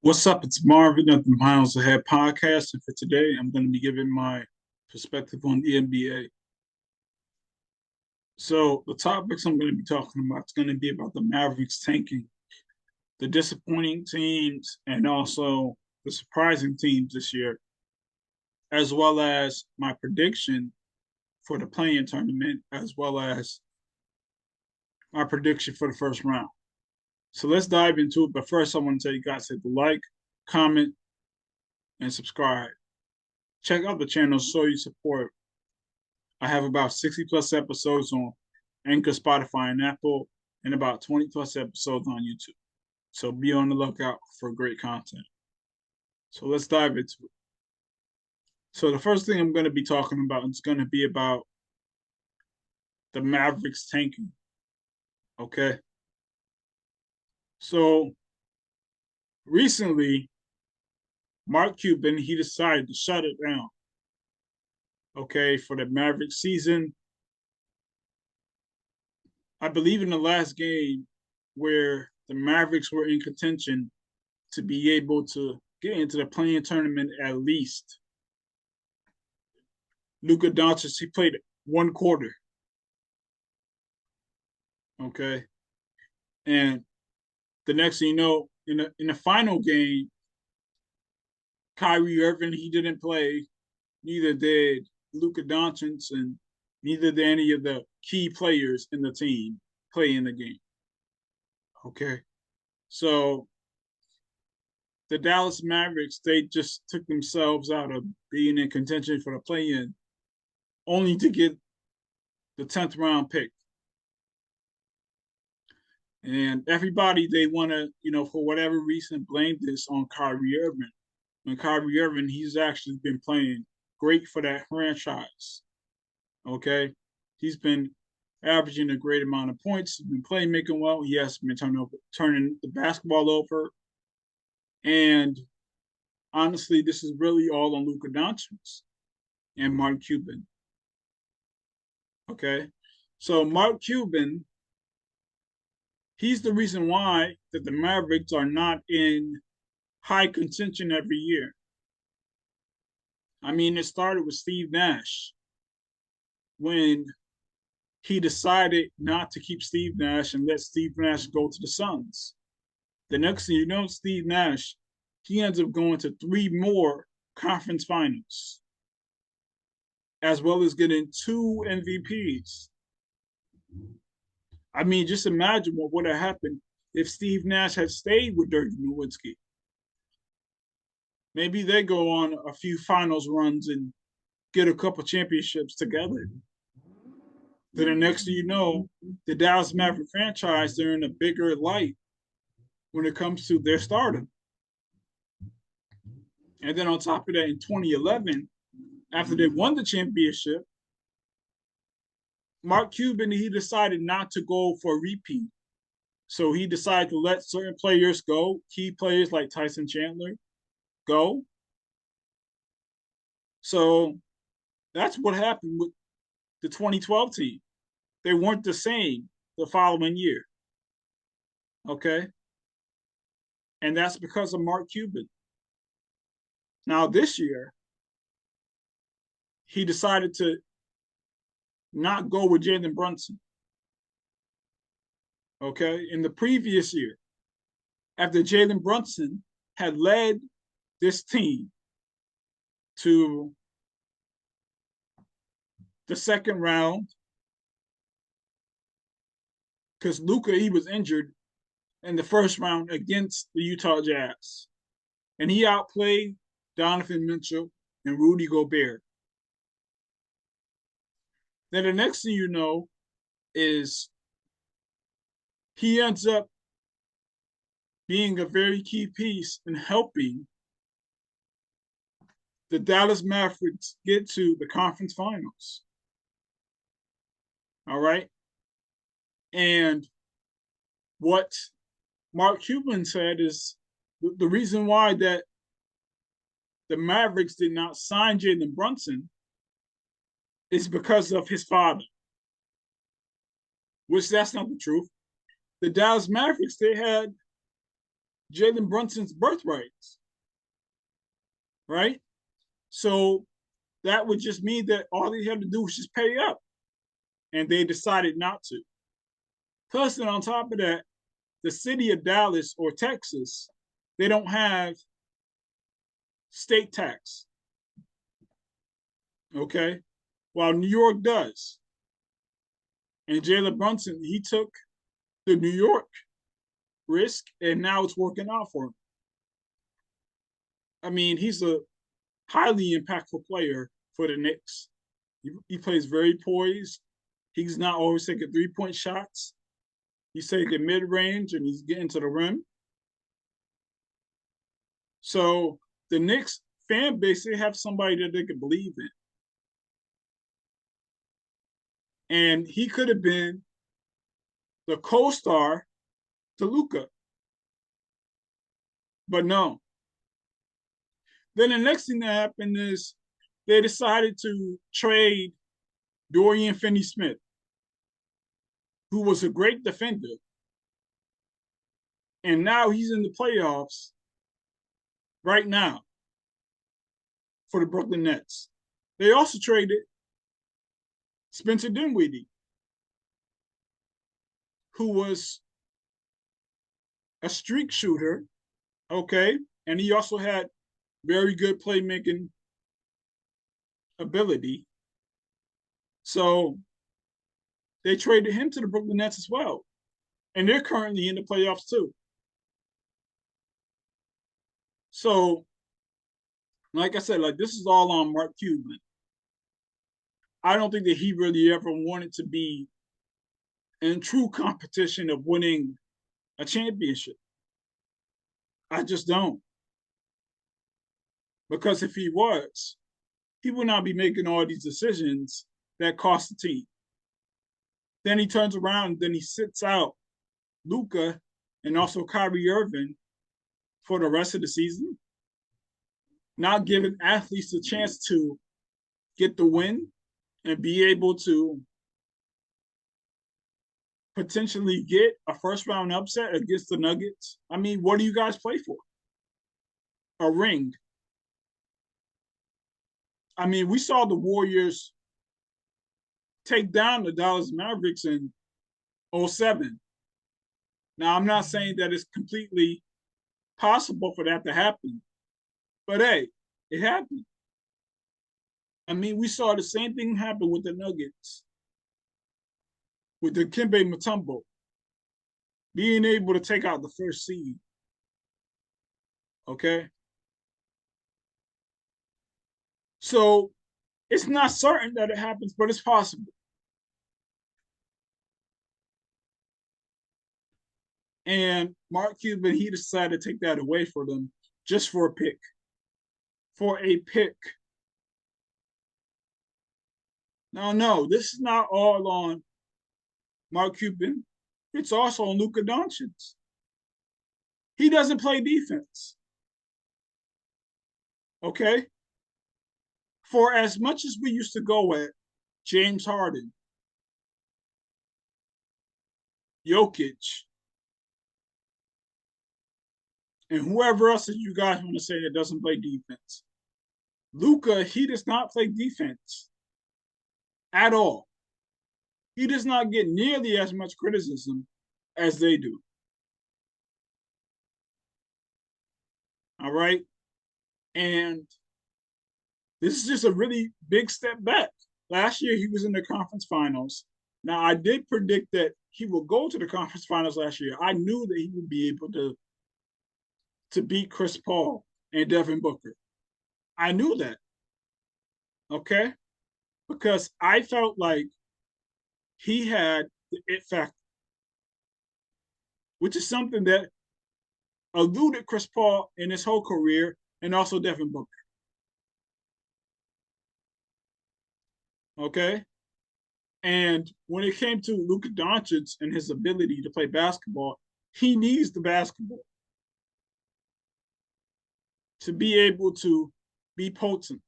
What's up? It's Marvin of the Miles Ahead podcast, and for today, I'm going to be giving my perspective on the NBA. So, the topics I'm going to be talking about is going to be about the Mavericks tanking, the disappointing teams, and also the surprising teams this year, as well as my prediction for the play-in tournament, as well as my prediction for the first round. So, let's dive into it. But first, I want to tell you guys to hit the like, comment, and subscribe. Check out the channel, show your support. I have about 60 plus episodes on Anchor, Spotify, and Apple, and about 20 plus episodes on YouTube. So be on the lookout for great content. So let's dive into it. So the first thing I'm going to be talking about is going to be about the Mavericks tanking. Okay. So recently, Mark Cuban, he decided to shut it down. Okay, for the Mavericks season. I believe in the last game where the Mavericks were in contention to be able to get into the play-in tournament at least. Luka Doncic, he played one quarter. Okay. And the next thing you know, in the final game, Kyrie Irving, he didn't play. Neither did Luka Doncic, and neither did any of the key players in the team play in the game. Okay. So the Dallas Mavericks, they just took themselves out of being in contention for the play-in, only to get the 10th round pick. And everybody, they want to, for whatever reason, blame this on Kyrie Irving. And Kyrie Irving, he's actually been playing great for that franchise. Okay. He's been averaging a great amount of points. He's been playmaking well. He has been turning the basketball over. And honestly, this is really all on Luka Doncic and Mark Cuban. Okay. So Mark Cuban, he's the reason why that the Mavericks are not in high contention every year. I mean, it started with Steve Nash when he decided not to keep Steve Nash and let Steve Nash go to the Suns. The next thing you know, Steve Nash, he ends up going to 3 more conference finals, as well as getting 2 MVPs. I mean, just imagine what would have happened if Steve Nash had stayed with Dirk Nowitzki. Maybe they go on a few finals runs and get a couple championships together. Then the next thing you know, the Dallas Maverick franchise, they're in a bigger light when it comes to their stardom. And then on top of that, in 2011, after they won the championship, Mark Cuban, he decided not to go for a repeat. So he decided to let certain players go, key players like Tyson Chandler go. So that's what happened with the 2012 team. They weren't the same the following year. Okay. And that's because of Mark Cuban. Now, this year, he decided to not go with Jalen Brunson. Okay. In the previous year, after Jalen Brunson had led this team to the second round, because Luka, he was injured in the first round against the Utah Jazz. And he outplayed Donovan Mitchell and Rudy Gobert. Then the next thing you know is he ends up being a very key piece in helping the Dallas Mavericks get to the conference finals. All right. And what Mark Cuban said is the reason why that the Mavericks did not sign Jalen Brunson is because of his father, which that's not the truth. The Dallas Mavericks, they had Jalen Brunson's birthrights, right? So that would just mean that all they had to do was just pay up, and they decided not to. Plus, and on top of that, the city of Dallas or Texas, they don't have state tax, okay? While New York does. And Jalen Brunson, he took the New York risk, and now it's working out for him. I mean, he's a highly impactful player for the Knicks. He plays very poised. He's not always taking 3-point shots. He's taking mid range and he's getting to the rim. So the Knicks fan base, they have somebody that they can believe in. And he could have been the co-star to Luka. But no. Then the next thing that happened is they decided to trade Dorian Finney-Smith, who was a great defender. And now he's in the playoffs right now for the Brooklyn Nets. They also traded Spencer Dinwiddie, who was a streak shooter, okay? And he also had very good playmaking ability. So they traded him to the Brooklyn Nets as well. And they're currently in the playoffs too. So, like I said, like this is all on Mark Cuban. I don't think that he really ever wanted to be in true competition of winning a championship. I just don't. Because if he was, he would not be making all these decisions that cost the team. Then he turns around and then he sits out Luka and also Kyrie Irving for the rest of the season, not giving athletes a chance to get the win and be able to potentially get a first round upset against the Nuggets. I mean, what do you guys play for? A ring. I mean, we saw the Warriors take down the Dallas Mavericks in '07. Now, I'm not saying that it's completely possible for that to happen, but hey, it happened. I mean, we saw the same thing happen with the Nuggets, with the Dikembe Mutombo being able to take out the first seed. Okay. So it's not certain that it happens, but it's possible. And Mark Cuban, he decided to take that away for them just for a pick. For a pick. Now, no, this is not all on Mark Cuban. It's also on Luka Doncic. He doesn't play defense. Okay? For as much as we used to go at James Harden, Jokic, and whoever else that you guys want to say that doesn't play defense, Luka, he does not play defense at all. He does not get nearly as much criticism as they do. All right? And this is just a really big step back. Last year, he was in the conference finals. Now, I did predict that he will go to the conference finals last year. I knew that he would be able to beat Chris Paul and Devin Booker. I knew that. Okay? Because I felt like he had the it factor, which is something that eluded Chris Paul in his whole career and also Devin Booker. Okay? And when it came to Luka Doncic and his ability to play basketball, he needs the basketball to be able to be potent.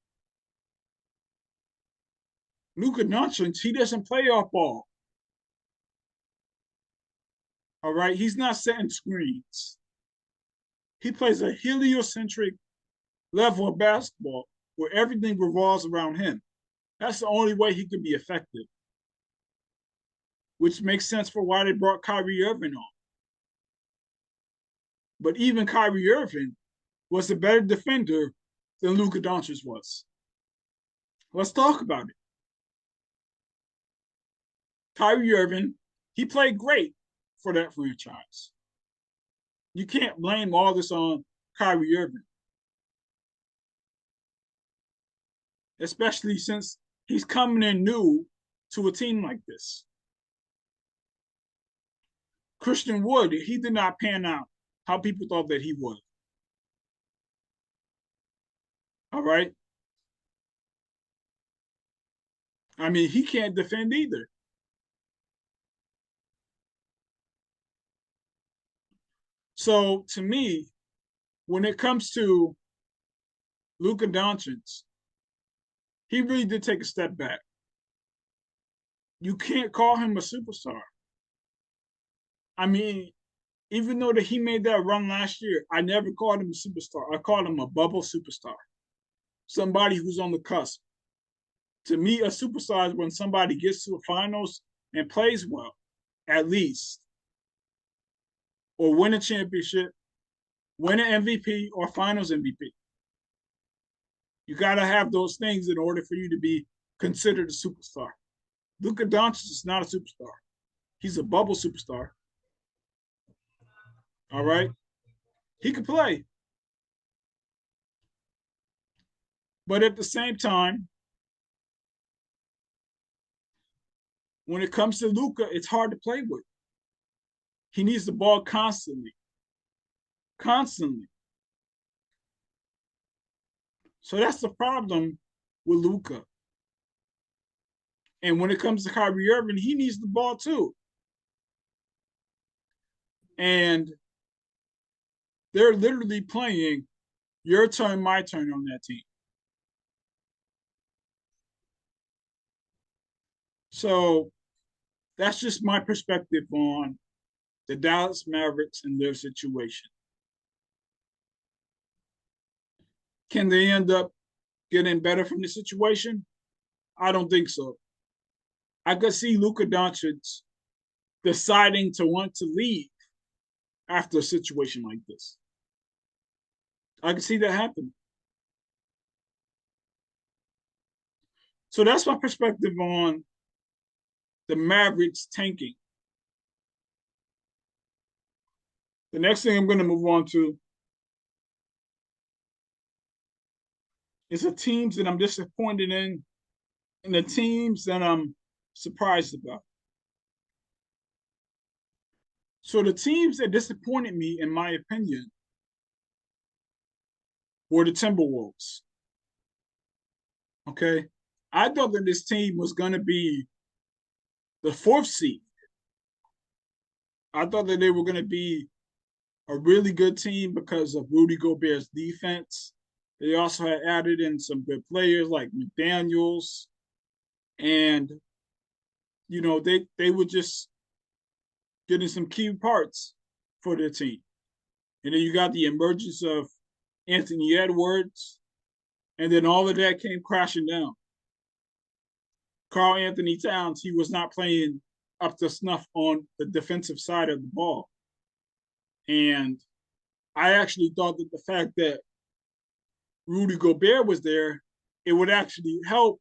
Luka Doncic, he doesn't play off ball. All right, he's not setting screens. He plays a heliocentric level of basketball where everything revolves around him. That's the only way he could be effective, which makes sense for why they brought Kyrie Irving on. But even Kyrie Irving was a better defender than Luka Doncic was. Let's talk about it. Kyrie Irving, he played great for that franchise. You can't blame all this on Kyrie Irving, especially since he's coming in new to a team like this. Christian Wood, he did not pan out how people thought that he would. All right. I mean, he can't defend either. So to me, when it comes to Luka Doncic, he really did take a step back. You can't call him a superstar. I mean, even though that he made that run last year, I never called him a superstar. I called him a bubble superstar, somebody who's on the cusp. To me, a superstar is when somebody gets to the finals and plays well, at least, or win a championship, win an MVP or finals MVP. You got to have those things in order for you to be considered a superstar. Luka Doncic is not a superstar. He's a bubble superstar. All right? He could play. But at the same time, when it comes to Luka, it's hard to play with. He needs the ball constantly. Constantly. So that's the problem with Luka. And when it comes to Kyrie Irving, he needs the ball too. And they're literally playing your turn, my turn on that team. So that's just my perspective on the Dallas Mavericks and their situation. Can they end up getting better from the situation? I don't think so. I could see Luka Doncic deciding to want to leave after a situation like this. I can see that happen. So that's my perspective on the Mavericks tanking. The next thing I'm going to move on to is the teams that I'm disappointed in and the teams that I'm surprised about. So the teams that disappointed me, in my opinion, were the Timberwolves. Okay. I thought that this team was going to be the fourth seed. I thought that they were going to be a really good team because of Rudy Gobert's defense. They also had added in some good players like McDaniels. And, you know, they were just getting some key parts for their team. And then you got the emergence of Anthony Edwards. And then all of that came crashing down. Karl Anthony Towns, he was not playing up to snuff on the defensive side of the ball. And I actually thought that the fact that Rudy Gobert was there, it would actually help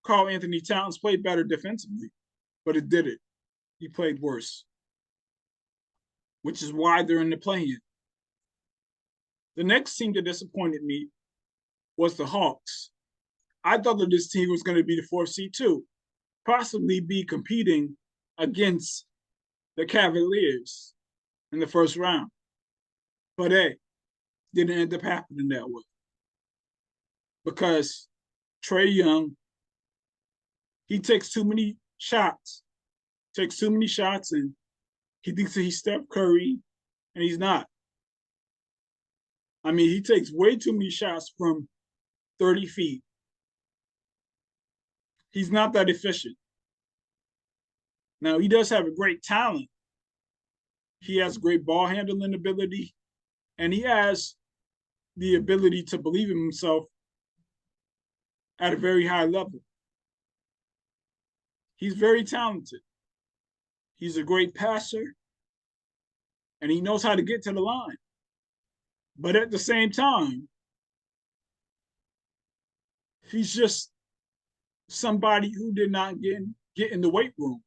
Karl Anthony Towns play better defensively. But it didn't. He played worse, which is why they're in the play-in. The next team that disappointed me was the Hawks. I thought that this team was going to be the fourth seed too, possibly be competing against the Cavaliers in the first round. But hey, didn't end up happening that way. Because Trae Young, he takes too many shots, and he thinks that he's Steph Curry, and he's not. I mean, he takes way too many shots from 30 feet. He's not that efficient. Now, he does have a great talent. He has great ball handling ability, and he has the ability to believe in himself at a very high level. He's very talented. He's a great passer, and he knows how to get to the line. But at the same time, he's just somebody who did not get in the weight room.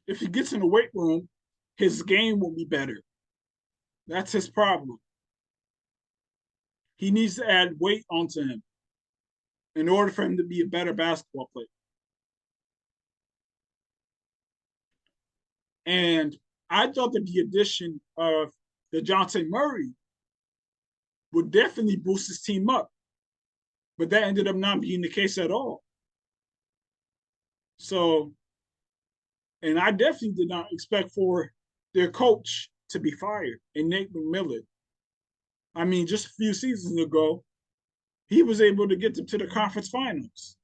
If he gets in the weight room, his game will be better. That's his problem. He needs to add weight onto him in order for him to be a better basketball player. And I thought that the addition of DeJounte Murray would definitely boost his team up. But that ended up not being the case at all. So, and I definitely did not expect for their coach to be fired, and Nate McMillan. I mean, just a few seasons ago, he was able to get them to the conference finals.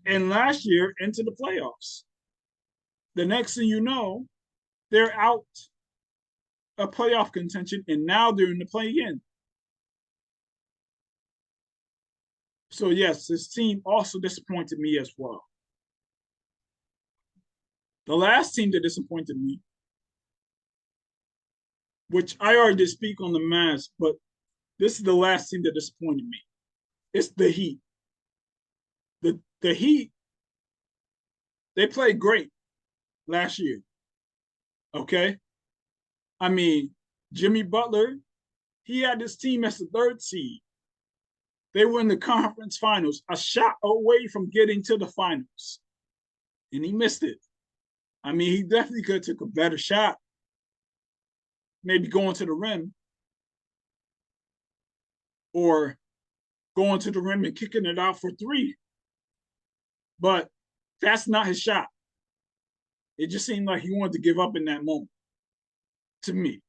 And last year, into the playoffs. The next thing you know, they're out of playoff contention, and now they're in the play-in. So, yes, this team also disappointed me as well. The last team that disappointed me, which I already did speak on the Mavs, but this is the last team that disappointed me. It's the Heat. The Heat, they played great last year. Okay? I mean, Jimmy Butler, he had his team as the third seed. They were in the conference finals, a shot away from getting to the finals. And he missed it. I mean, he definitely could have took a better shot. Maybe going to the rim. Or going to the rim and kicking it out for three. But that's not his shot. It just seemed like he wanted to give up in that moment, to me.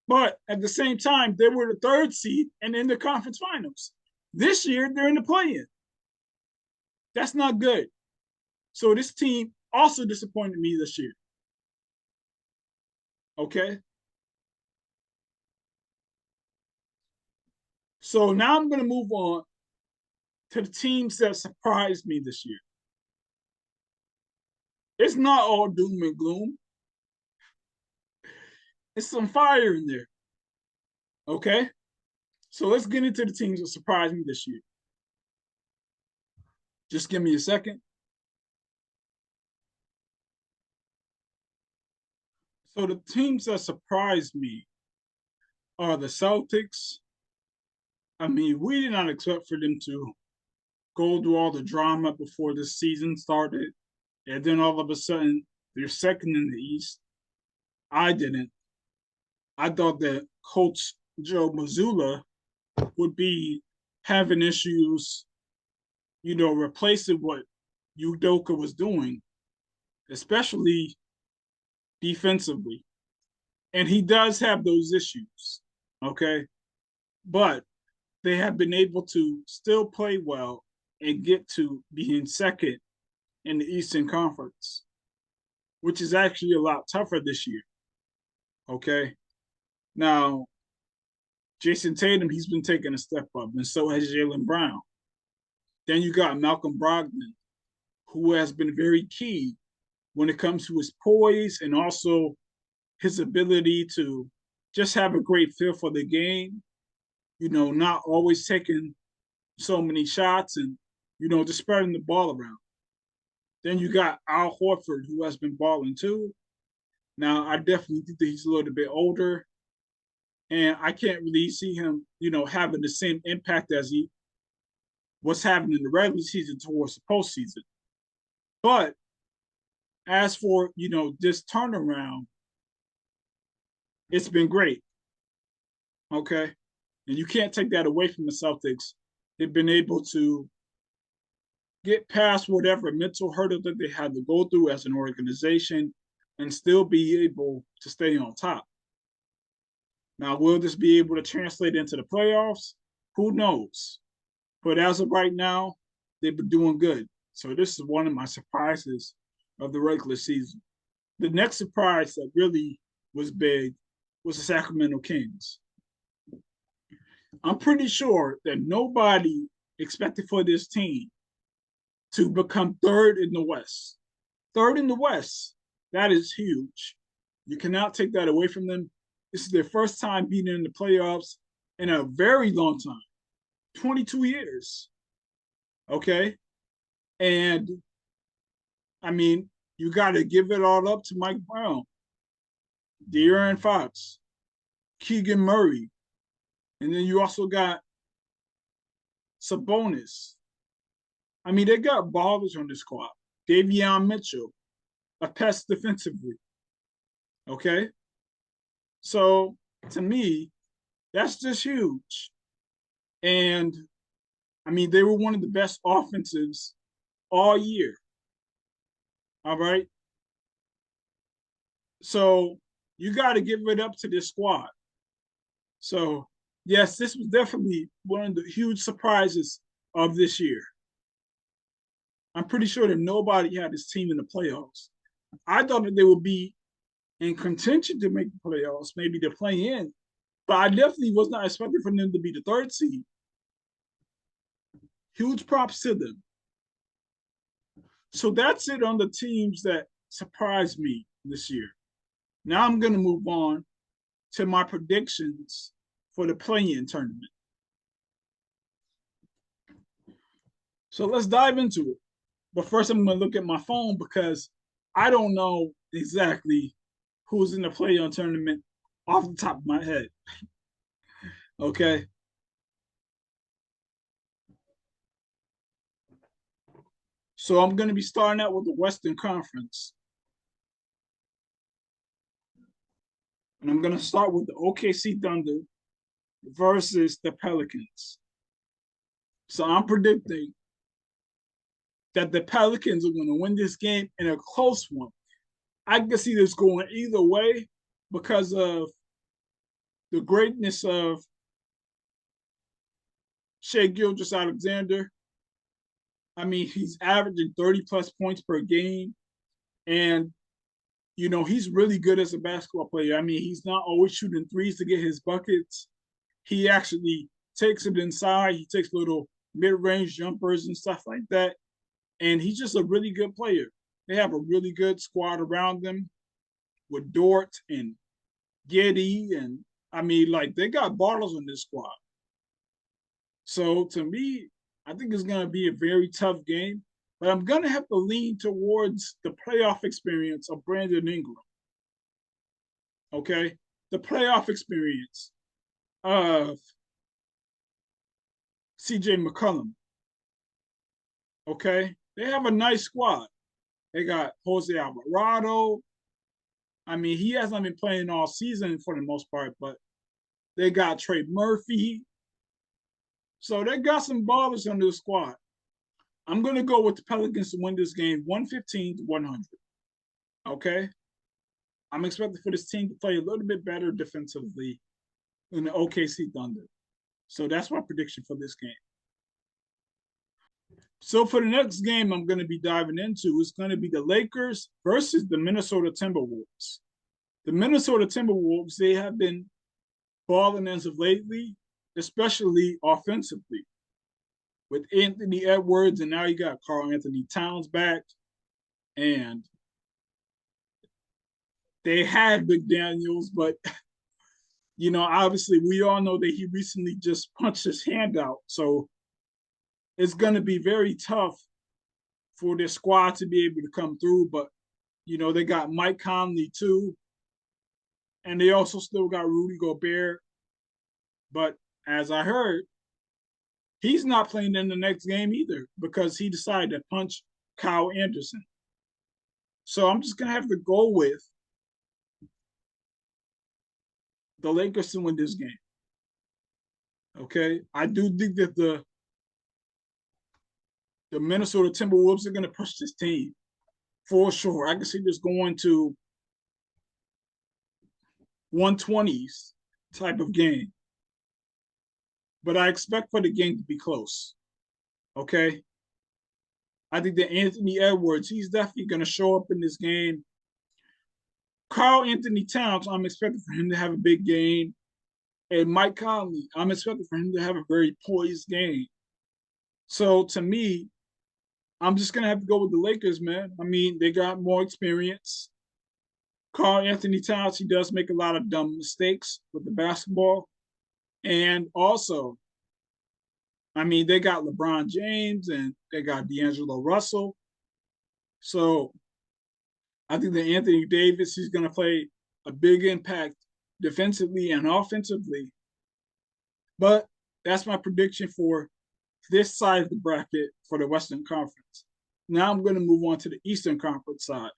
But at the same time, they were the third seed and in the conference finals. This year, they're in the play-in. That's not good. So this team also disappointed me this year. Okay? So now I'm going to move on to the teams that surprised me this year. It's not all doom and gloom. It's some fire in there. Okay? So let's get into the teams that surprised me this year. Just give me a second. So the teams that surprised me are the Celtics. I mean, we did not expect for them to go through all the drama before the season started. And then all of a sudden, they're second in the East. I didn't. I thought that Coach Joe Mazzulla would be having issues, replacing what Udoka was doing, especially defensively. And he does have those issues, okay? But they have been able to still play well and get to being second in the Eastern Conference, which is actually a lot tougher this year, okay? Now, Jason Tatum, he's been taking a step up, and so has Jaylen Brown. Then you got Malcolm Brogdon, who has been very key when it comes to his poise and also his ability to just have a great feel for the game, not always taking so many shots and, just spreading the ball around. Then you got Al Horford, who has been balling too. Now, I definitely think that he's a little bit older, and I can't really see him, having the same impact as he was having in the regular season towards the postseason. But as for, this turnaround, it's been great. Okay? And you can't take that away from the Celtics. They've been able to get past whatever mental hurdle that they had to go through as an organization and still be able to stay on top. Now, will this be able to translate into the playoffs? Who knows? But as of right now, they've been doing good. So this is one of my surprises of the regular season. The next surprise that really was big was the Sacramento Kings. I'm pretty sure that nobody expected for this team to become third in the West. Third in the West. That is huge. You cannot take that away from them. This is their first time being in the playoffs in a very long time, 22 years. Okay. And I mean, you got to give it all up to Mike Brown, De'Aaron Fox, Keegan Murray. And then you also got Sabonis. I mean, they got ballers on this squad. Davion Mitchell, a pest defensively. Okay. So to me, that's just huge. And I mean, they were one of the best offenses all year. All right. So you got to give it up to this squad. So, yes, this was definitely one of the huge surprises of this year. I'm pretty sure that nobody had this team in the playoffs. I thought that they would be in contention to make the playoffs, maybe to play in, but I definitely was not expecting for them to be the third seed. Huge props to them. So that's it on the teams that surprised me this year. Now I'm going to move on to my predictions for the play-in tournament. So let's dive into it. But first, I'm going to look at my phone because I don't know exactly who's in the play-in tournament off the top of my head. Okay. So I'm going to be starting out with the Western Conference. And I'm going to start with the OKC Thunder versus the Pelicans. So I'm predicting that the Pelicans are going to win this game in a close one. I can see this going either way because of the greatness of Shai Gilgeous-Alexander. I mean, he's averaging 30 plus points per game. And, you know, he's really good as a basketball player. I mean, he's not always shooting threes to get his buckets. He actually takes it inside. He takes little mid-range jumpers and stuff like that. And he's just a really good player. They have a really good squad around them with Dort and Giddey. And, I mean, like, they got bottles on this squad. So, to me, I think it's going to be a very tough game. But I'm going to have to lean towards the playoff experience of Brandon Ingram. Okay? The playoff experience of CJ McCollum. Okay? They have a nice squad. They got Jose Alvarado. I mean, he hasn't been playing all season for the most part, but they got Trey Murphy. So they got some ballers on their squad. I'm going to go with the Pelicans to win this game 115 to 100. Okay? I'm expecting for this team to play a little bit better defensively than the OKC Thunder. So that's my prediction for this game. So for the next game I'm going to be diving into is going to be the Lakers versus the Minnesota Timberwolves. The Minnesota Timberwolves, they have been balling as of lately, especially offensively. With Anthony Edwards, and now you got Karl-Anthony Towns back. And they had McDaniels, but, you know, obviously we all know that he recently just punched his hand out. So it's going to be very tough for their squad to be able to come through. But, you know, they got Mike Conley too. And they also still got Rudy Gobert. But as I heard, he's not playing in the next game either because he decided to punch Kyle Anderson. So I'm just going to have to go with the Lakers to win this game. Okay? I do think that the Minnesota Timberwolves are going to push this team for sure. I can see this going to 120s type of game. But I expect for the game to be close. Okay? I think that Anthony Edwards, he's definitely going to show up in this game. Carl Anthony Towns, I'm expecting for him to have a big game. And Mike Conley, I'm expecting for him to have a very poised game. So to me, I'm just gonna have to go with the Lakers, man. I mean, they got more experience. Carl Anthony Towns, he does make a lot of dumb mistakes with the basketball. And also, I mean, they got LeBron James and they got D'Angelo Russell. So I think that Anthony Davis, he's going to play a big impact defensively and offensively. But that's my prediction for this side of the bracket for the Western Conference. Now I'm going to move on to the Eastern Conference side.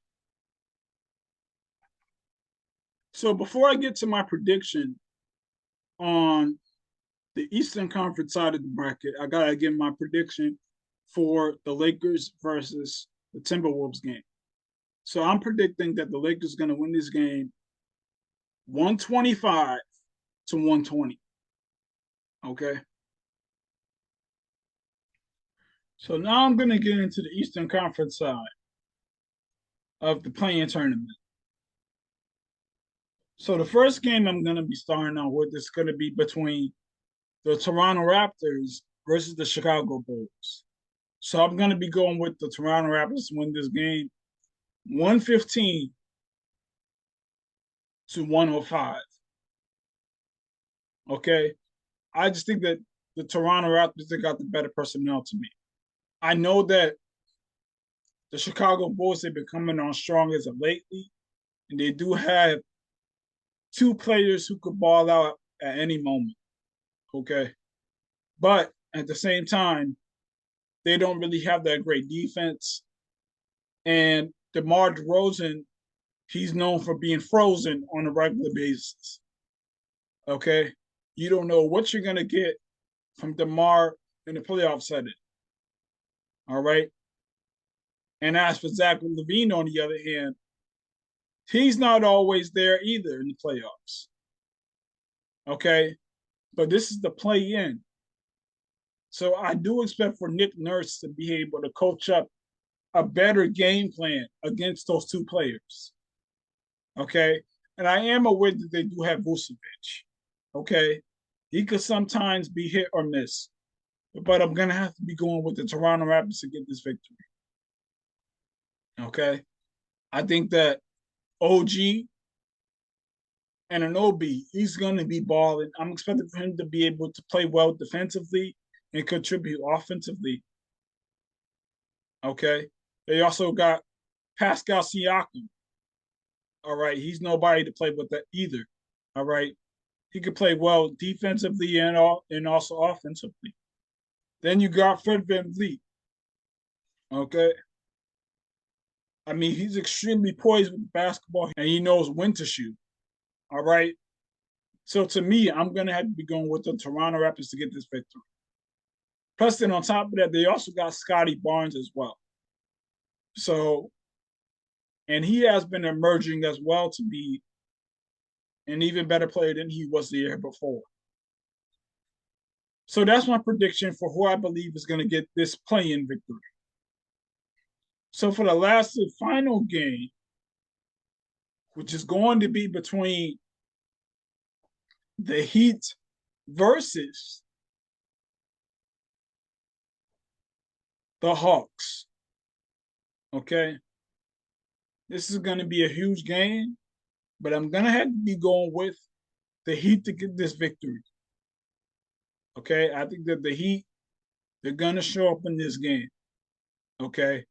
So before I get to my prediction on the Eastern Conference side of the bracket, I got to give my prediction for the Lakers versus the Timberwolves game. So I'm predicting that the Lakers are going to win this game 125 to 120. Okay. So now I'm going to get into the Eastern Conference side of the play-in tournament. So the first game I'm going to be starting out with is going to be between the Toronto Raptors versus the Chicago Bulls. So I'm going to be going with the Toronto Raptors to win this game 115 to 105. Okay. I just think that the Toronto Raptors, they got the better personnel to me. I know that the Chicago Bulls, they've been coming on strong as of lately, and they do have two players who could ball out at any moment. Okay. But at the same time, they don't really have that great defense. And DeMar DeRozan, he's known for being frozen on a regular basis. Okay. You don't know what you're going to get from DeMar in the playoff setting. All right. And as for Zach LaVine, on the other hand, he's not always there either in the playoffs. Okay. But this is the play in. So I do expect for Nick Nurse to be able to coach up a better game plan against those two players. Okay. And I am aware that they do have Vucevic. Okay. He could sometimes be hit or miss. But I'm going to have to be going with the Toronto Raptors to get this victory. Okay. I think that OG and an OB, he's going to be balling. I'm expecting for him to be able to play well defensively and contribute offensively. Okay. They also got Pascal Siakam. All right. He's nobody to play with that either. All right. He could play well defensively and also offensively. Then you got Fred VanVleet. Okay. I mean, he's extremely poised with basketball and he knows when to shoot. All right. So to me, I'm going to have to be going with the Toronto Raptors to get this victory. Plus, then on top of that, they also got Scotty Barnes as well. So, and he has been emerging as well to be an even better player than he was the year before. So that's my prediction for who I believe is going to get this play-in victory. So for the last and final game, which is going to be between the Heat versus the Hawks. Okay. This is going to be a huge game, but I'm going to have to be going with the Heat to get this victory. Okay. I think that the Heat, they're going to show up in this game. Okay.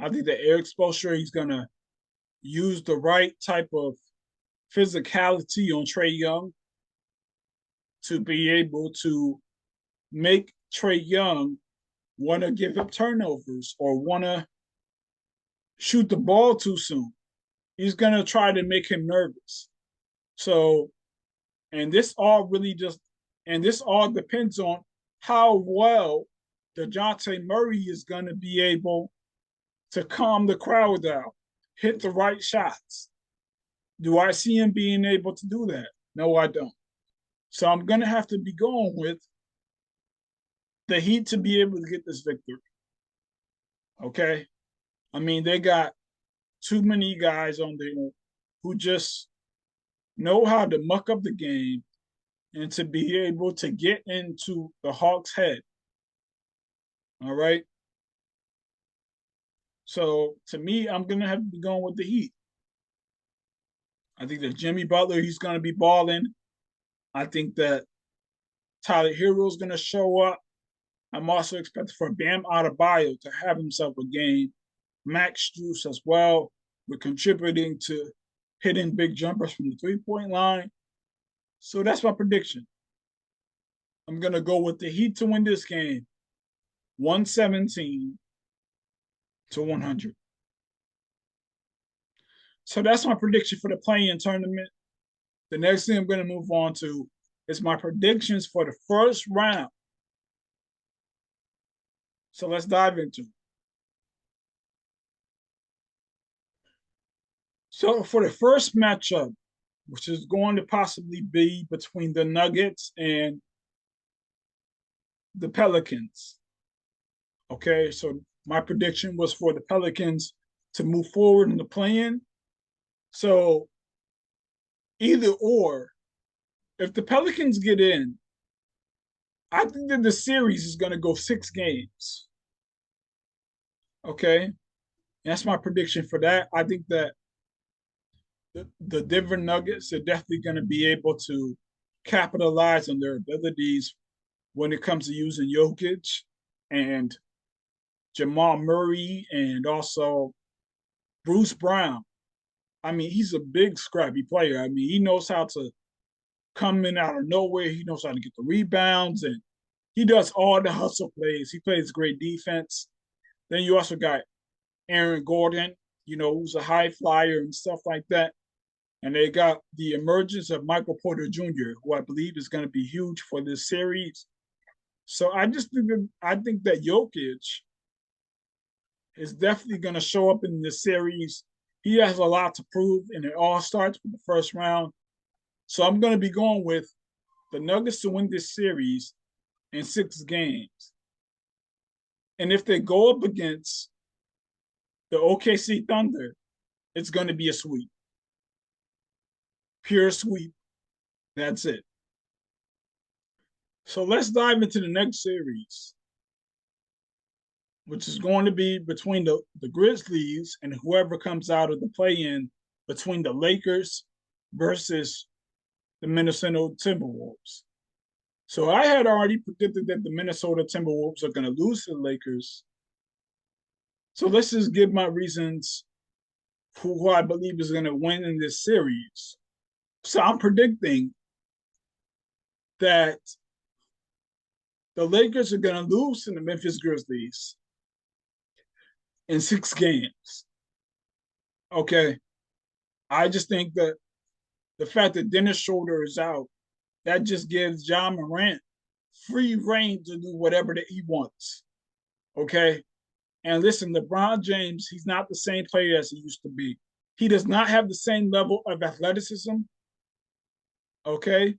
I think that Eric Spoelstra, he's going to use the right type of physicality on Trae Young to be able to make Trae Young want to give up turnovers or want to shoot the ball too soon. He's going to try to make him nervous. So, and this all depends on how well DeJounte Murray is going to be able to calm the crowd down, hit the right shots. Do I see him being able to do that? No, I don't. So I'm going to have to be going with the Heat to be able to get this victory. Okay? I mean, they got too many guys on who just know how to muck up the game and to be able to get into the Hawks' head. All right. So to me, I'm gonna have to be going with the Heat. I think that Jimmy Butler, he's gonna be balling. I think that Tyler Hero's gonna show up. I'm also expecting for Bam Adebayo to have himself a game. Max Strus as well. We're contributing to hitting big jumpers from the 3-point line. So that's my prediction. I'm gonna go with the Heat to win this game, 117 to 100. So that's my prediction for the play-in tournament. The next thing I'm going to move on to is my predictions for the first round. So let's dive into it. So for the first matchup, which is going to possibly be between the Nuggets and the Pelicans. Okay, so my prediction was for the Pelicans to move forward in the play-in. So either or, if the Pelicans get in, I think that the series is going to go 6 games. Okay, that's my prediction for that. I think that the Denver Nuggets are definitely going to be able to capitalize on their abilities when it comes to using Jokic and Jamal Murray and also Bruce Brown. I mean, he's a big, scrappy player. I mean, he knows how to come in out of nowhere. He knows how to get the rebounds, and he does all the hustle plays. He plays great defense. Then you also got Aaron Gordon, who's a high flyer and stuff like that. And they got the emergence of Michael Porter Jr., who I believe is going to be huge for this series. So I think that Jokic is definitely going to show up in this series. He has a lot to prove, and it all starts with the first round. So I'm going to be going with the Nuggets to win this series in 6 games. And if they go up against the OKC Thunder, it's going to be a sweep. Pure sweep. That's it. So let's dive into the next series, which is going to be between the Grizzlies and whoever comes out of the play-in between the Lakers versus the Minnesota Timberwolves. So I had already predicted that the Minnesota Timberwolves are going to lose to the Lakers. So let's just give my reasons for who I believe is going to win in this series. So I'm predicting that the Lakers are going to lose to the Memphis Grizzlies in 6 games. Okay. I just think that the fact that Dennis Schroeder is out, that just gives Ja Morant free reign to do whatever that he wants. Okay. And listen, LeBron James, he's not the same player as he used to be. He does not have the same level of athleticism. Okay.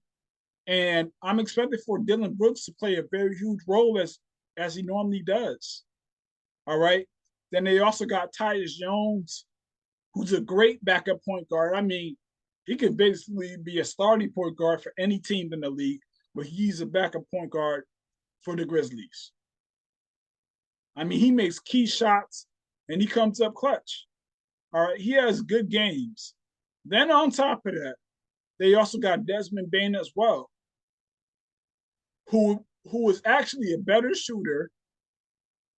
And I'm expecting for Dylan Brooks to play a very huge role as he normally does. All right. Then they also got Tyus Jones, who's a great backup point guard. I mean, he could basically be a starting point guard for any team in the league, but he's a backup point guard for the Grizzlies. I mean, he makes key shots and he comes up clutch. All right. He has good games. Then on top of that, they also got Desmond Bane as well, who is actually a better shooter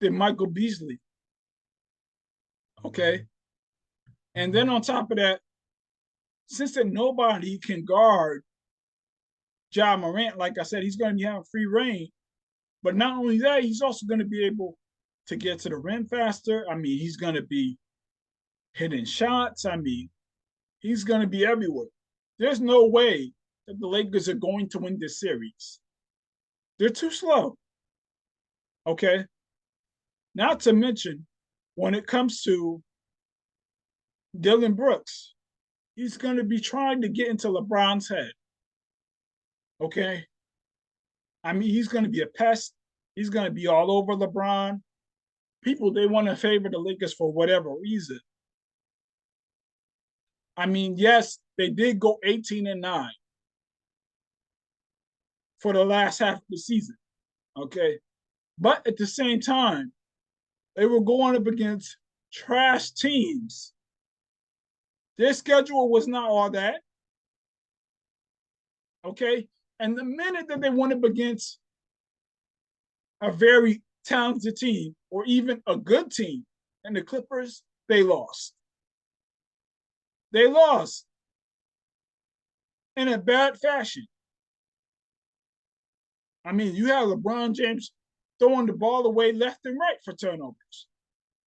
than Michael Beasley. Okay. And then on top of that, since that nobody can guard Ja Morant, like I said, he's going to be having free reign. But not only that, he's also going to be able to get to the rim faster. I mean, he's going to be hitting shots. I mean, he's going to be everywhere. There's no way that the Lakers are going to win this series. They're too slow. Okay. Not to mention, when it comes to Dylan Brooks, he's going to be trying to get into LeBron's head. Okay. I mean, he's going to be a pest. He's going to be all over LeBron. People, they want to favor the Lakers for whatever reason. I mean, yes, they did go 18-9 for the last half of the season. Okay. But at the same time, they were going up against trash teams. Their schedule was not all that. Okay. And the minute that they went up against a very talented team or even a good team, and the Clippers, they lost. They lost in a bad fashion. I mean, you have LeBron James throwing the ball away left and right for turnovers.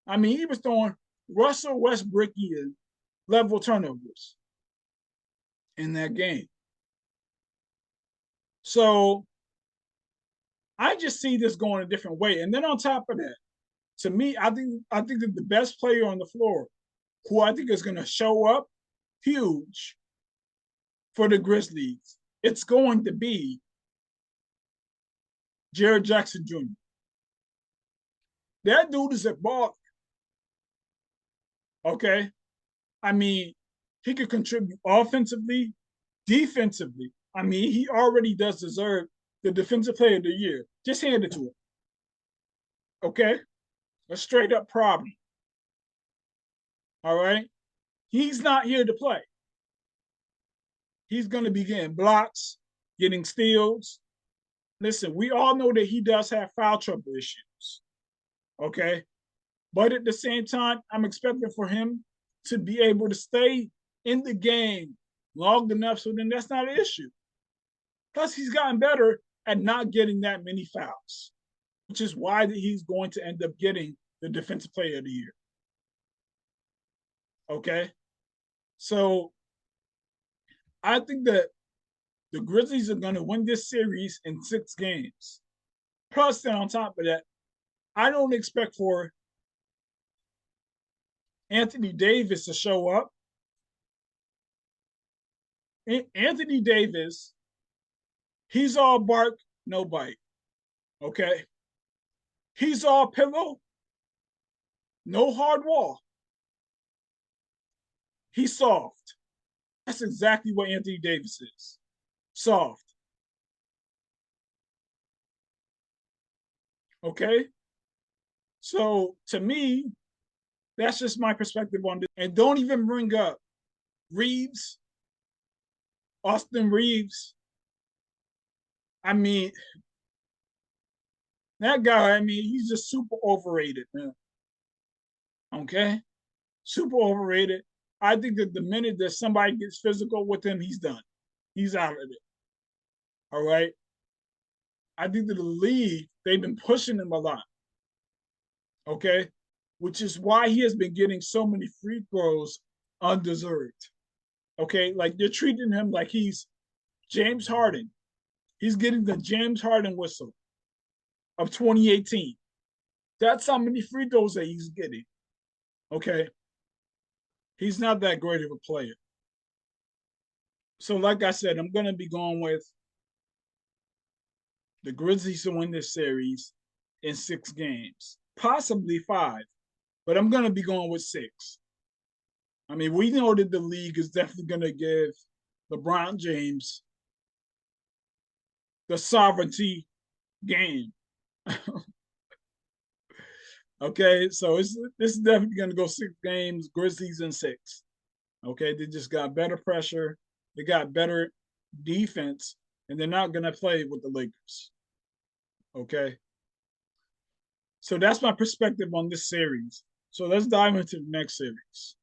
I mean, he was throwing Russell Westbrookian level turnovers in that game. So I just see this going a different way. And then on top of that, to me, I think that the best player on the floor, who I think is going to show up huge for the Grizzlies, it's going to be Jared Jackson Jr. That dude is a ball. Okay. I mean, he could contribute offensively, defensively. I mean, he already does deserve the defensive player of the year. Just hand it to him. Okay? A straight up problem. All right? He's not here to play. He's going to be getting blocks, getting steals. Listen, we all know that he does have foul trouble issues. Okay? But at the same time, I'm expecting for him to be able to stay in the game long enough so then that's not an issue. Plus, he's gotten better at not getting that many fouls, which is why he's going to end up getting the defensive player of the year. Okay? So I think that the Grizzlies are going to win this series in 6 games. Plus, then on top of that, I don't expect for Anthony Davis to show up. Anthony Davis, he's all bark, no bite. Okay? He's all pillow, no hard wall. He's soft. That's exactly what Anthony Davis is. Soft. Okay? So to me, that's just my perspective on this. And don't even bring up Reeves, Austin Reeves. I mean, that guy, I mean, he's just super overrated, man. Okay? Super overrated. I think that the minute that somebody gets physical with him, he's done. He's out of it. All right? I think that the league, they've been pushing him a lot. Okay? Which is why he has been getting so many free throws undeserved. Okay? Like they're treating him like he's James Harden. He's getting the James Harden whistle of 2018. That's how many free throws that he's getting. Okay? He's not that great of a player. So, like I said, I'm going to be going with the Grizzlies to win this series in 6 games, possibly 5, but I'm going to be going with 6. I mean, we know that the league is definitely going to give LeBron James the sovereignty game. Okay, so this is definitely going to go 6 games, Grizzlies in 6. Okay, they just got better pressure, they got better defense, and they're not going to play with the Lakers. Okay, so that's my perspective on this series. So let's dive into the next series.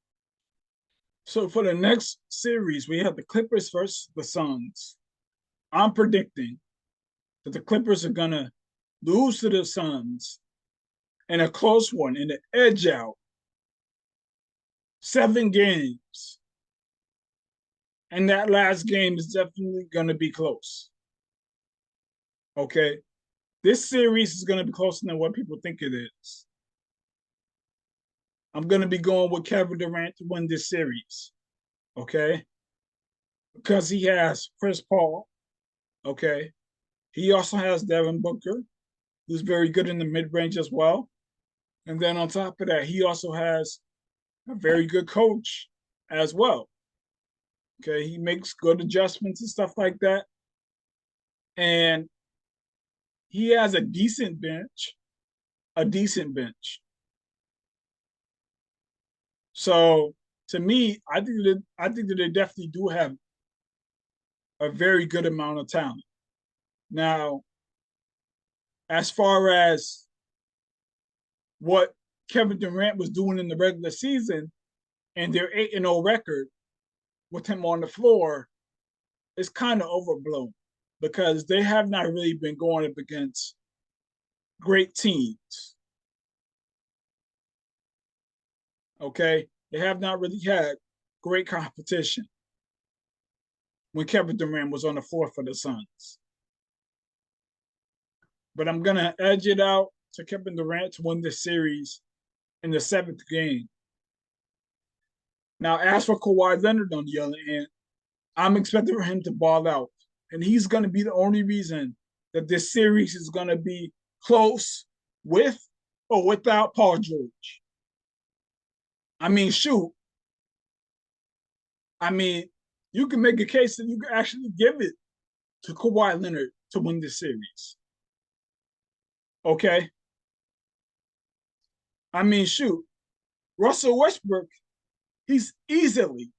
So for the next series, we have the Clippers versus the Suns. I'm predicting that the Clippers are going to lose to the Suns in a close one, in the edge out. 7 games. And that last game is definitely going to be close. Okay? This series is going to be closer than what people think it is. I'm going to be going with Kevin Durant to win this series. Okay? Because he has Chris Paul. Okay? He also has Devin Booker, who's very good in the mid-range as well. And then on top of that, he also has a very good coach as well. Okay, he makes good adjustments and stuff like that. And he has a decent bench, a decent bench. So to me, I think that they definitely do have a very good amount of talent. Now, as far as what Kevin Durant was doing in the regular season and their 8-0 record with him on the floor, is kind of overblown because they have not really been going up against great teams. Okay, they have not really had great competition when Kevin Durant was on the floor for the Suns. But I'm gonna edge it out to Kevin Durant to win this series in the seventh game. Now, as for Kawhi Leonard, on the other hand, I'm expecting for him to ball out, and he's going to be the only reason that this series is going to be close with or without Paul George. I mean, shoot. I mean, you can make a case that you can actually give it to Kawhi Leonard to win this series. Okay? I mean, shoot. Russell Westbrook, he's easily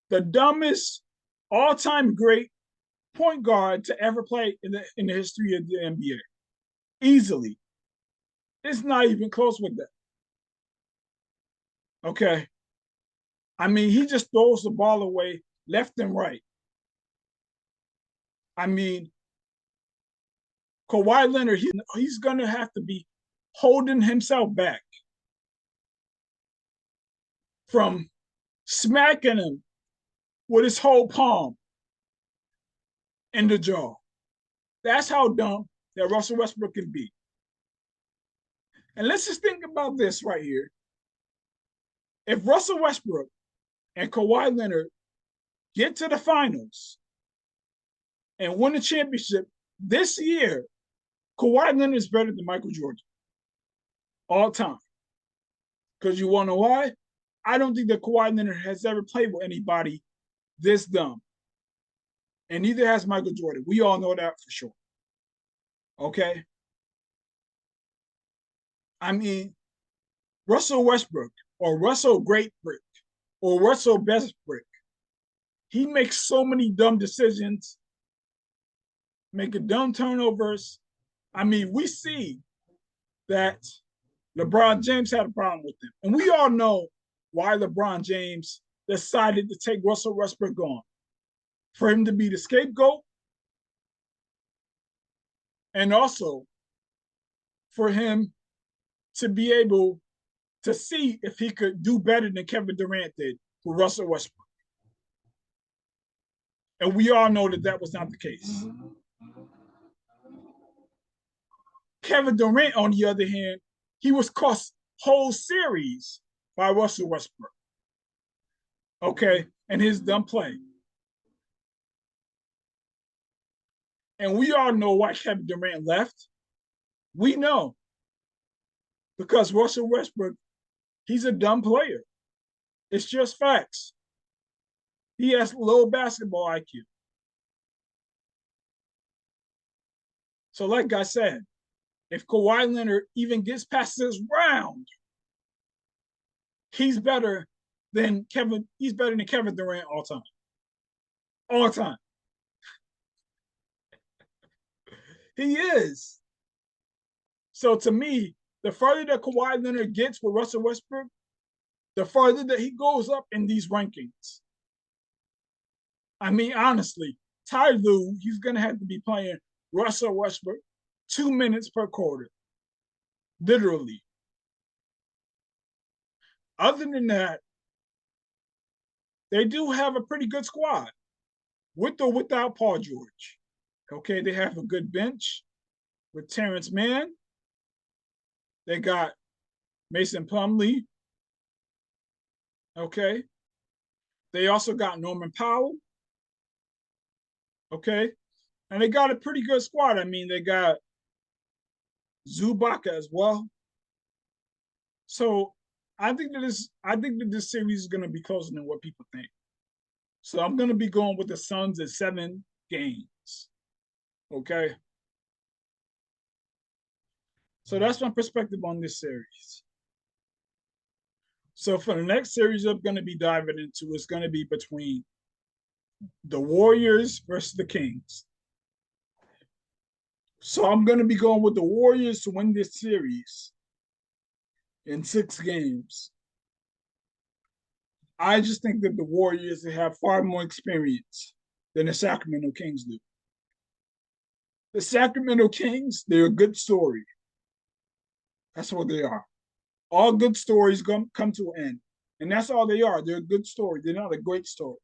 the dumbest all-time great point guard to ever play in the history of the NBA. Easily. It's not even close with that. Okay. I mean, he just throws the ball away left and right. I mean, Kawhi Leonard, he's going to have to be holding himself back from smacking him with his whole palm in the jaw. That's how dumb that Russell Westbrook can be. And let's just think about this right here. If Russell Westbrook and Kawhi Leonard get to the finals and win the championship this year, Kawhi Leonard is better than Michael Jordan all time. Because you want to know why? I don't think that Kawhi Leonard has ever played with anybody this dumb. And neither has Michael Jordan. We all know that for sure. Okay? I mean, Russell Westbrook or Russell Great Brick or Russell Best Brick, he makes so many dumb decisions, making dumb turnovers. I mean, we see that LeBron James had a problem with him. And we all know why LeBron James decided to take Russell Westbrook on. For him to be the scapegoat, and also for him to be able to see if he could do better than Kevin Durant did with Russell Westbrook. And we all know that that was not the case. Kevin Durant, on the other hand, he was cost whole series by Russell Westbrook. Okay, and his dumb play. And we all know why Kevin Durant left. We know. Because Russell Westbrook, he's a dumb player. It's just facts. He has low basketball IQ. So, like I said, if Kawhi Leonard even gets past this round, he's better than Kevin. He's better than Kevin Durant all time. All time. He is. So to me, the further that Kawhi Leonard gets with Russell Westbrook, the further that he goes up in these rankings. I mean, honestly, Ty Lue, he's going to have to be playing Russell Westbrook 2 minutes per quarter. Literally. Other than that, they do have a pretty good squad, with or without Paul George. Okay, they have a good bench with Terrence Mann. They got Mason Plumlee. Okay. They also got Norman Powell. Okay. And they got a pretty good squad. I mean, they got Zubac as well. So I think that this series is going to be closer than what people think. So I'm going to be going with the Suns at 7 games. Okay. So that's my perspective on this series. So for the next series I'm going to be diving into, it's going to be between the Warriors versus the Kings. So I'm going to be going with the Warriors to win this series in 6 games. I just think that the Warriors have far more experience than the Sacramento Kings do. The Sacramento Kings, they're a good story. That's what they are. All good stories come to an end. And that's all they are. They're a good story. They're not a great story.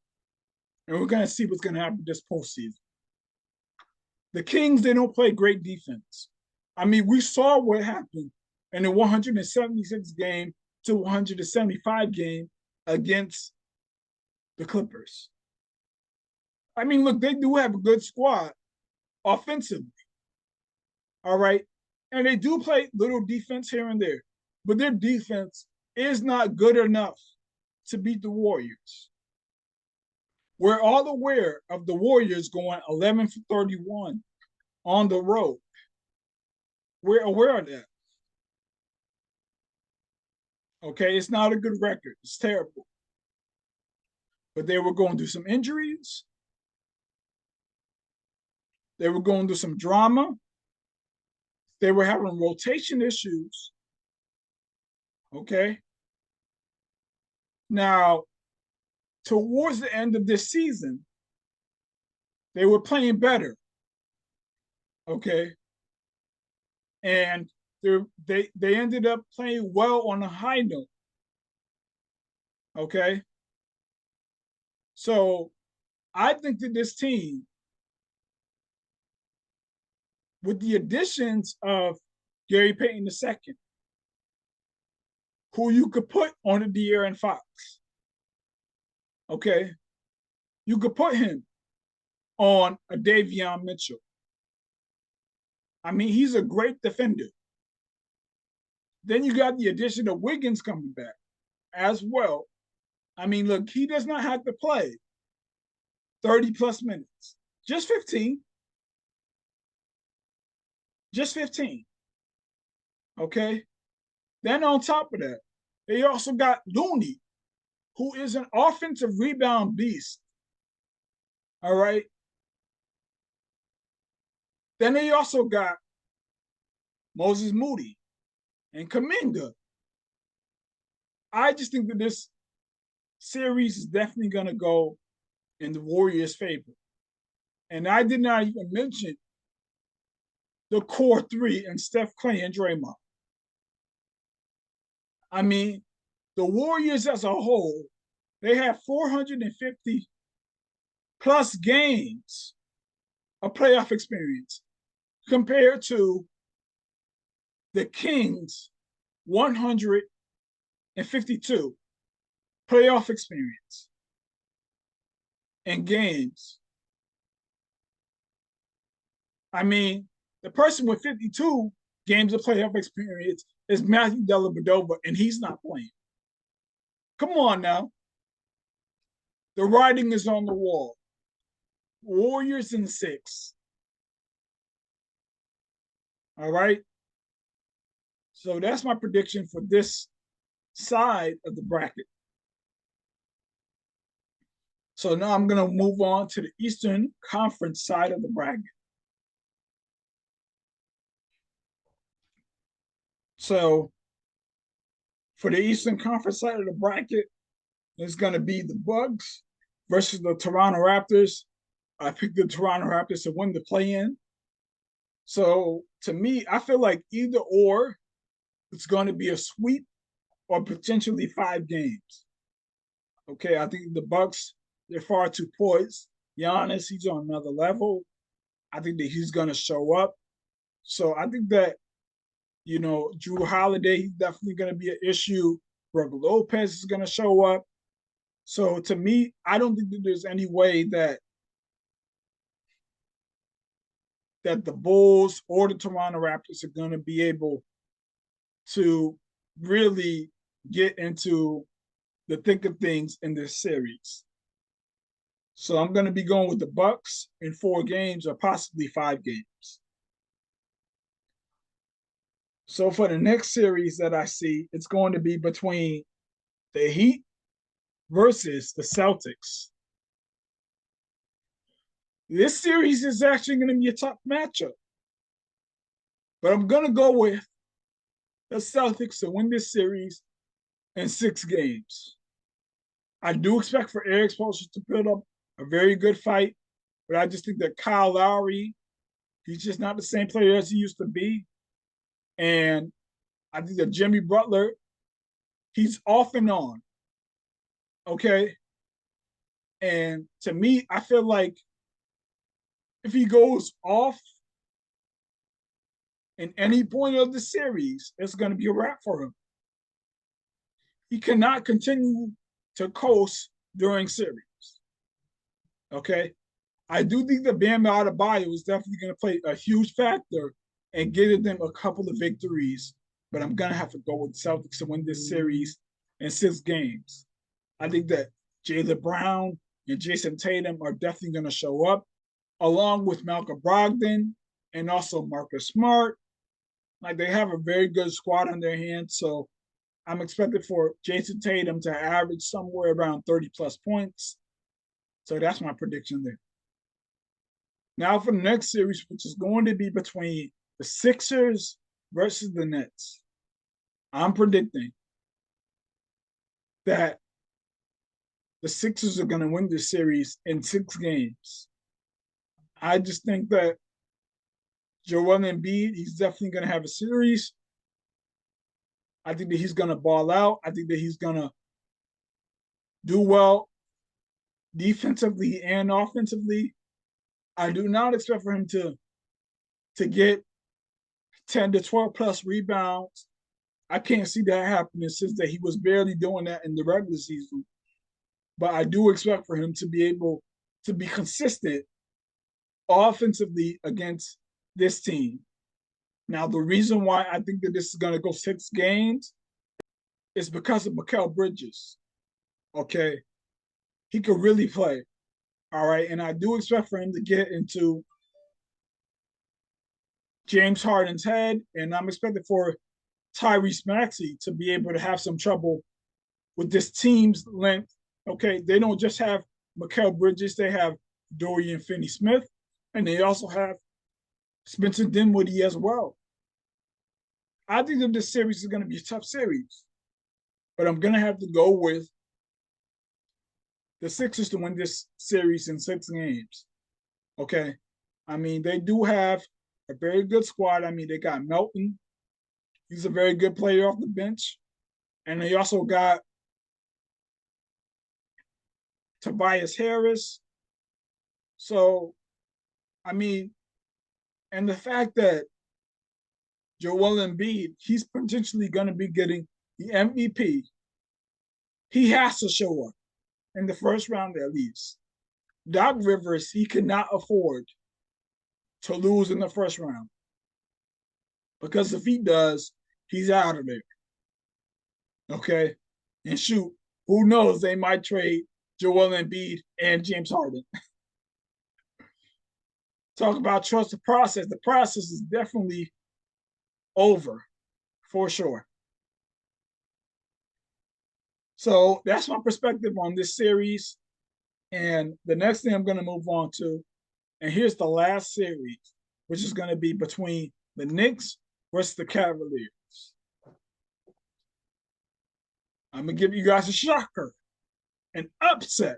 And we're going to see what's going to happen this postseason. The Kings, they don't play great defense. I mean, we saw what happened in the 176 game to 175 game against the Clippers. I mean, look, they do have a good squad offensively. All right. And they do play little defense here and there, but their defense is not good enough to beat the Warriors. We're all aware of the Warriors going 11 for 31 on the road. We're aware of that. Okay, it's not a good record. It's terrible. But they were going through some injuries. They were going through some drama. They were having rotation issues. Okay. Now, towards the end of this season, they were playing better. Okay. And they ended up playing well on a high note. Okay. So I think that this team, with the additions of Gary Payton II, who you could put on a De'Aaron Fox, okay, you could put him on a Davion Mitchell. I mean, he's a great defender. Then you got the addition of Wiggins coming back as well. I mean, look, he does not have to play 30 plus minutes, just 15. Just 15. Okay. Then on top of that, they also got Looney, who is an offensive rebound beast. All right. Then they also got Moses Moody and Kuminga. I just think that this series is definitely going to go in the Warriors' favor. And I did not even mention the core three and Steph, Clay, and Draymond. I mean, the Warriors as a whole, they have 450 plus games of playoff experience compared to the Kings' 152 playoff experience and games. I mean, the person with 52 games of playoff experience is Matthew Dellavedova, and he's not playing. Come on now. The writing is on the wall. Warriors in 6. All right. So that's my prediction for this side of the bracket. So now I'm going to move on to the Eastern Conference side of the bracket. So for the Eastern Conference side of the bracket, it's going to be the Bucks versus the Toronto Raptors. I picked the Toronto Raptors to win the play-in. So to me, I feel like either or, it's going to be a sweep or potentially 5 games. Okay, I think the Bucks, they're far too poised. Giannis, he's on another level. I think that he's going to show up. So I think that, Drew Holiday, he's definitely going to be an issue. Brook Lopez is going to show up. So to me, I don't think that there's any way that the Bulls or the Toronto Raptors are going to be able to really get into the thick of things in this series. So I'm going to be going with the Bucks in 4 games or possibly 5 games. So for the next series that I see, it's going to be between the Heat versus the Celtics. This series is actually going to be a tough matchup. But I'm going to go with the Celtics to win this series in 6 games. I do expect for Eric Spoelstra to put up a very good fight, but I just think that Kyle Lowry, he's just not the same player as he used to be. And I think that Jimmy Butler, he's off and on. Okay. And to me, I feel like if he goes off in any point of the series, it's going to be a wrap for him. He cannot continue to coast during series. Okay. I do think that Bam Adebayo is definitely going to play a huge factor in getting them a couple of victories, but I'm going to have to go with the Celtics to win this series in 6 games. I think that Jaylen Brown and Jason Tatum are definitely going to show up, along with Malcolm Brogdon and also Marcus Smart. Like, they have a very good squad on their hands, so I'm expecting for Jason Tatum to average somewhere around 30-plus points. So that's my prediction there. Now for the next series, which is going to be between the Sixers versus the Nets. I'm predicting that the Sixers are going to win this series in 6 games. I just think that Joel Embiid, he's definitely going to have a series. I think that he's going to ball out. I think that he's going to do well defensively and offensively. I do not expect for him to get 10 to 12 plus rebounds. I can't see that happening since that he was barely doing that in the regular season. But I do expect for him to be able to be consistent offensively against this team. Now, the reason why I think that this is going to go 6 games is because of Mikal Bridges. Okay? He could really play. All right. And I do expect for him to get into James Harden's head. And I'm expecting for Tyrese Maxey to be able to have some trouble with this team's length. Okay. They don't just have Mikal Bridges, they have Dorian Finney-Smith, and they also have Spencer Dinwiddie as well. I think that this series is going to be a tough series, but I'm going to have to go with the Sixers to win this series in 6 games. Okay. I mean, they do have a very good squad. I mean, they got Melton. He's a very good player off the bench. And they also got Tobias Harris. So, I mean, and the fact that Joel Embiid, he's potentially going to be getting the MVP. He has to show up in the first round at least. Doc Rivers, he cannot afford to lose in the first round. Because if he does, he's out of there. Okay? And shoot, who knows? They might trade Joel Embiid and James Harden. Talk about trust the process. The process is definitely over, for sure. So that's my perspective on this series. And the next thing I'm going to move on to, and here's the last series, which is going to be between the Knicks versus the Cavaliers. I'm going to give you guys a shocker, an upset.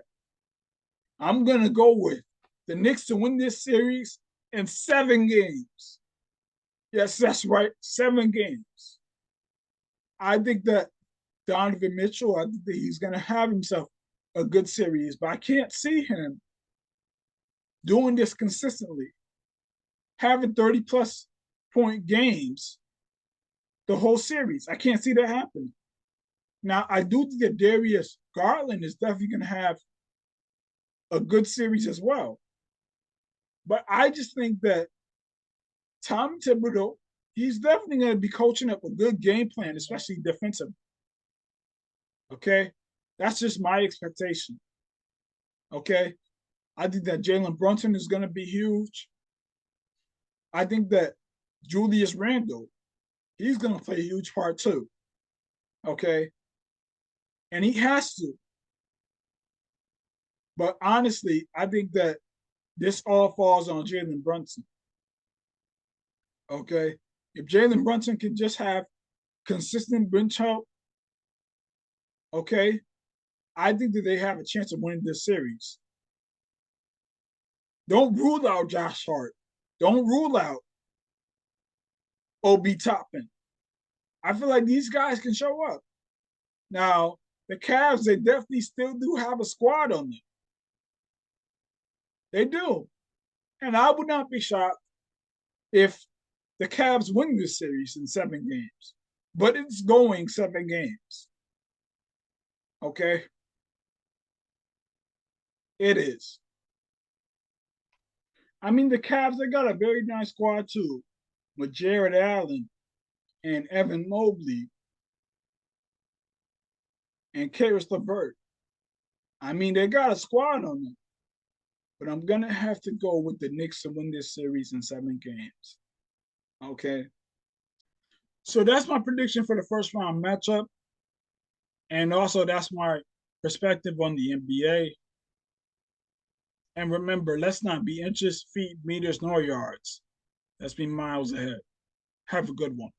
I'm going to go with the Knicks to win this series in 7 games. Yes, that's right, 7 games. I think that Donovan Mitchell, I think that he's going to have himself a good series, but I can't see him doing this consistently. Having 30-plus point games the whole series. I can't see that happening. Now, I do think that Darius Garland is definitely going to have a good series as well. But I just think that Tom Thibodeau, he's definitely going to be coaching up a good game plan, especially defensively. Okay? That's just my expectation. Okay? I think that Jalen Brunson is going to be huge. I think that Julius Randle, he's going to play a huge part too. Okay. And he has to. But honestly, I think that this all falls on Jalen Brunson. Okay. If Jalen Brunson can just have consistent bench help, okay, I think that they have a chance of winning this series. Don't rule out Josh Hart. Don't rule out Obi Toppin. I feel like these guys can show up. Now, the Cavs, they definitely still do have a squad on them. They do. And I would not be shocked if the Cavs win this series in 7 games. But it's going 7 games. Okay? It is. I mean, the Cavs, they got a very nice squad too, with Jared Allen and Evan Mobley and Karis LeVert. I mean, they got a squad on them. But I'm going to have to go with the Knicks to win this series in 7 games. Okay? So that's my prediction for the first round matchup. And also, that's my perspective on the NBA. And remember, let's not be inches, feet, meters, nor yards. Let's be miles ahead. Have a good one.